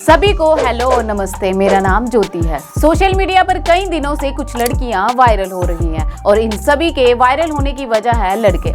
सभी को हेलो और नमस्ते। मेरा नाम ज्योति है। सोशल मीडिया पर कई दिनों से कुछ लड़कियां वायरल हो रही हैं और इन सभी के वायरल होने की वजह है लड़के।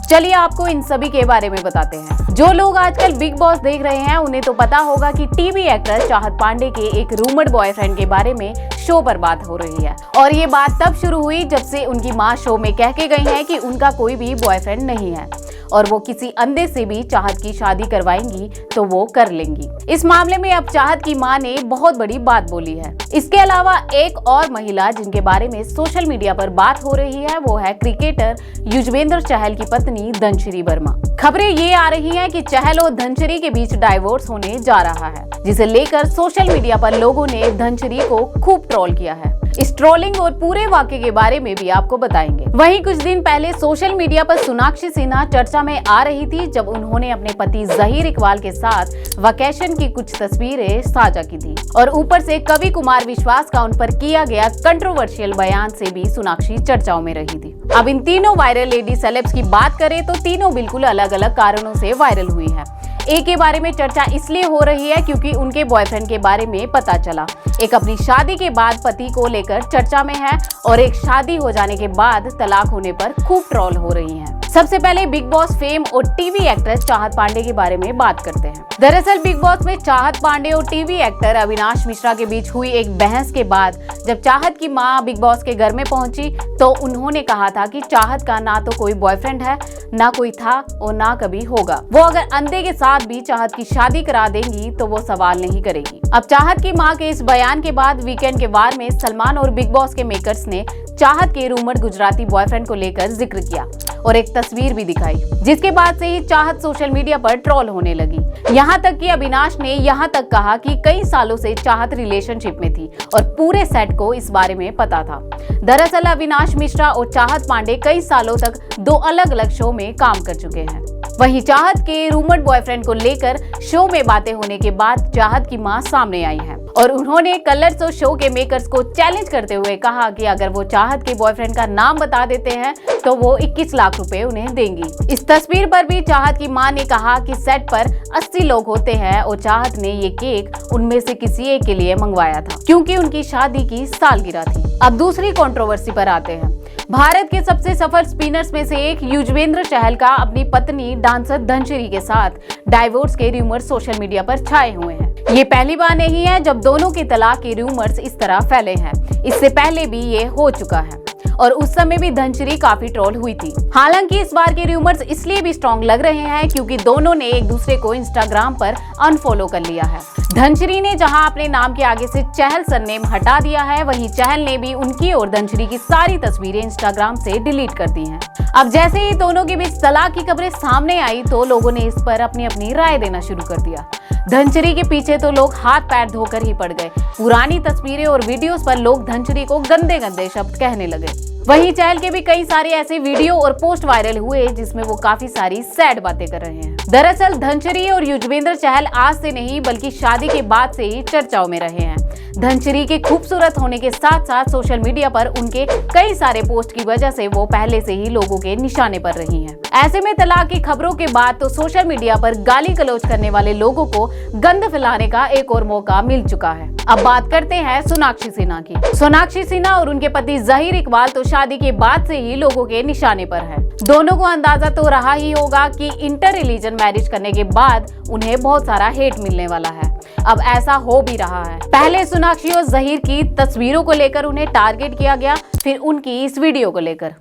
चलिए आपको इन सभी के बारे में बताते हैं। जो लोग आजकल बिग बॉस देख रहे हैं उन्हें तो पता होगा कि टीवी एक्टर चाहत पांडे के एक रूमर्ड बॉयफ्रेंड के बारे में शो पर बात हो रही है और ये बात तब शुरू हुई जब से उनकी मां शो में कह के गई है कि उनका कोई भी बॉयफ्रेंड नहीं है और वो किसी अंधे से भी चाहत की शादी करवाएंगी तो वो कर लेंगी। इस मामले में अब चाहत की मां ने बहुत बड़ी बात बोली है। इसके अलावा एक और महिला जिनके बारे में सोशल मीडिया पर बात हो रही है वो है क्रिकेटर युजवेंद्र चहल की पत्नी धनश्री वर्मा। खबरें ये आ रही हैं कि चहल और धनश्री के बीच डाइवोर्स होने जा रहा है, जिसे लेकर सोशल मीडिया पर लोगों ने धनश्री को खूब ट्रोल किया है। इस ट्रोलिंग और पूरे वाकये के बारे में भी आपको बताएंगे। वहीं कुछ दिन पहले सोशल मीडिया पर सोनाक्षी सिन्हा चर्चा में आ रही थी जब उन्होंने अपने पति जहीर इकबाल के साथ वेकेशन की कुछ तस्वीरें साझा की थी और ऊपर से कवि कुमार विश्वास का उन पर किया गया कंट्रोवर्शियल बयान से भी सोनाक्षी चर्चाओं में रही थी। अब इन तीनों वायरल लेडी सेलेब्स की बात करें तो तीनों बिल्कुल अलग अलग कारणों से वायरल हुई है। एक के बारे में चर्चा इसलिए हो रही है क्योंकि उनके बॉयफ्रेंड के बारे में पता चला। एक अपनी शादी के बाद पति को लेकर चर्चा में है और एक शादी हो जाने के बाद तलाक होने पर खूब ट्रोल हो रही हैं। सबसे पहले बिग बॉस फेम और टीवी एक्ट्रेस चाहत पांडे के बारे में बात करते हैं। दरअसल बिग बॉस में चाहत पांडे और टीवी एक्टर अविनाश मिश्रा के बीच हुई एक बहस के बाद जब चाहत की मां बिग बॉस के घर में पहुंची तो उन्होंने कहा था कि चाहत का ना तो कोई बॉयफ्रेंड है, ना कोई था और ना कभी होगा। वो अगर अंधे के साथ भी चाहत की शादी करा देंगी तो वो सवाल नहीं करेगी। अब चाहत की मां के इस बयान के बाद वीकेंड के वार में सलमान और बिग बॉस के मेकर्स ने चाहत के रूमर्ड गुजराती बॉयफ्रेंड को लेकर जिक्र किया और एक तस्वीर भी दिखाई, जिसके बाद से ही चाहत सोशल मीडिया पर ट्रोल होने लगी। यहाँ तक कि अविनाश ने यहाँ तक कहा कि कई सालों से चाहत रिलेशनशिप में थी और पूरे सेट को इस बारे में पता था। दरअसल अविनाश मिश्रा और चाहत पांडे कई सालों तक दो अलग अलग शो में काम कर चुके हैं। वहीं चाहत के रूमर्ड बॉयफ्रेंड को लेकर शो में बातें होने के बाद चाहत की मां सामने आई है और उन्होंने कलर्स और शो के मेकर्स को चैलेंज करते हुए कहा कि अगर वो चाहत के बॉयफ्रेंड का नाम बता देते हैं तो वो 21 लाख रुपए उन्हें देंगी। इस तस्वीर पर भी चाहत की मां ने कहा कि सेट पर 80 लोग होते हैं और चाहत ने ये केक उनमें से किसी एक के लिए मंगवाया था क्योंकि उनकी शादी की सालगिरह थी। अब दूसरी कंट्रोवर्सी पर आते हैं। भारत के सबसे सफल स्पिनर्स में से एक युजवेंद्र चहल का अपनी पत्नी डांसर धनश्री के साथ डाइवोर्स के रूमर्स सोशल मीडिया पर छाए हुए हैं। ये पहली बार नहीं है जब दोनों के तलाक के रूमर्स इस तरह फैले हैं। इससे पहले भी ये हो चुका है और उस समय भी धनश्री काफी ट्रोल हुई थी। हालांकि इस बार के रूमर्स इसलिए भी स्ट्रॉन्ग लग रहे हैं क्योंकि दोनों ने एक दूसरे को इंस्टाग्राम पर अनफॉलो कर लिया है। धनश्री ने जहां अपने नाम के आगे से चहल सरनेम हटा दिया है, वहीं चहल ने भी उनकी और धनश्री की सारी तस्वीरें इंस्टाग्राम से डिलीट कर दी हैं। अब जैसे ही दोनों के बीच तलाक की खबरें सामने आई तो लोगों ने इस पर अपनी अपनी राय देना शुरू कर दिया। धनश्री के पीछे तो लोग हाथ पैर धोकर ही पड़ गए। पुरानी तस्वीरें और वीडियोस पर लोग धनश्री को गंदे गंदे शब्द कहने लगे। वहीं चहल के भी कई सारे ऐसे वीडियो और पोस्ट वायरल हुए जिसमें वो काफी सारी सैड बातें कर रहे हैं। दरअसल धनश्री और युजवेंद्र चहल आज से नहीं बल्कि शादी के बाद से ही चर्चाओं में रहे हैं। धनश्री के खूबसूरत होने के साथ साथ सोशल मीडिया पर उनके कई सारे पोस्ट की वजह से वो पहले से ही लोगों के निशाने पर रही हैं। ऐसे में तलाक की खबरों के बाद तो सोशल मीडिया पर गाली गलौज करने वाले लोगों को गंद फैलाने का एक और मौका मिल चुका है। अब बात करते हैं सोनाक्षी सिन्हा की। सोनाक्षी सिन्हा और उनके पति जहीर इकबाल तो शादी के बाद से ही लोगों के निशाने पर है। दोनों को अंदाजा तो रहा ही होगा कि इंटर रिलीजन मैरिज करने के बाद उन्हें बहुत सारा हेट मिलने वाला है। अब ऐसा हो भी रहा है। पहले सोनाक्षी और जहीर की तस्वीरों को लेकर उन्हें टारगेट किया गया, फिर उनकी इस वीडियो को लेकर।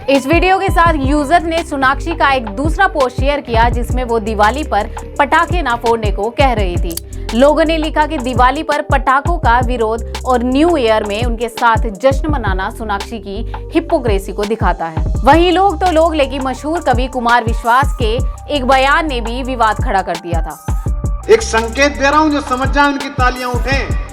इस वीडियो के साथ यूजर ने सोनाक्षी का एक दूसरा पोस्ट शेयर किया जिसमें वो दिवाली पर पटाखे ना फोड़ने को कह रही थी। लोगों ने लिखा कि दिवाली पर पटाखों का विरोध और न्यू ईयर में उनके साथ जश्न मनाना सोनाक्षी की हिपोक्रेसी को दिखाता है। वहीं लोग तो लोग लेकिन मशहूर कवि कुमार विश्वास के एक बयान ने भी विवाद खड़ा कर दिया था। एक संकेत दे रहा हूं, जो समझ जाए उनकी तालियां उठें।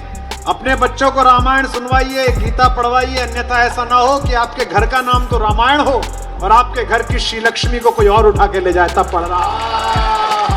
अपने बच्चों को रामायण सुनवाइए, गीता पढ़वाइए, अन्यथा ऐसा ना हो कि आपके घर का नाम तो रामायण हो और आपके घर की श्री लक्ष्मी को कोई और उठा के ले जाए तब पढ़ रहा।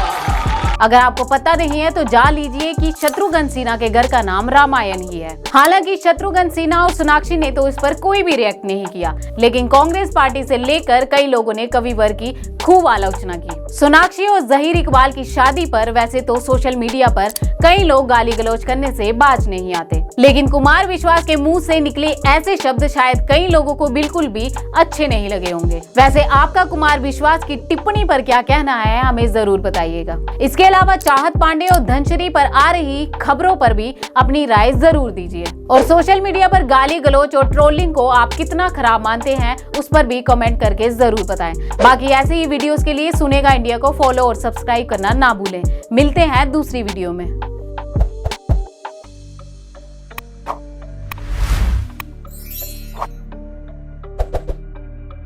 अगर आपको पता नहीं है तो जान लीजिए कि शत्रुघ्न सिन्हा के घर का नाम रामायण ही है। हालांकि शत्रुघ्न सिन्हा और सोनाक्षी ने तो इस पर कोई भी रिएक्ट नहीं किया, लेकिन कांग्रेस पार्टी से लेकर कई लोगों ने कविवर की खूब आलोचना की। सोनाक्षी और जहीर इकबाल की शादी पर वैसे तो सोशल मीडिया पर कई लोग गाली गलौज करने से बाज नहीं आते, लेकिन कुमार विश्वास के मुंह से निकले ऐसे शब्द शायद कई लोगों को बिल्कुल भी अच्छे नहीं लगे होंगे। वैसे आपका कुमार विश्वास की टिप्पणी पर क्या कहना है, हमें जरूर बताइएगा। इसके अलावा चाहत पांडे और धनश्री पर आ रही खबरों पर भी अपनी राय जरूर दीजिए, और सोशल मीडिया पर गाली गलौज और ट्रोलिंग को आप कितना खराब मानते हैं उस पर भी कमेंट करके जरूर बताएं। बाकी ऐसे ही वीडियोस के लिए सुनेगा इंडिया को फॉलो और सब्सक्राइब करना ना भूलें। मिलते हैं दूसरी वीडियो में।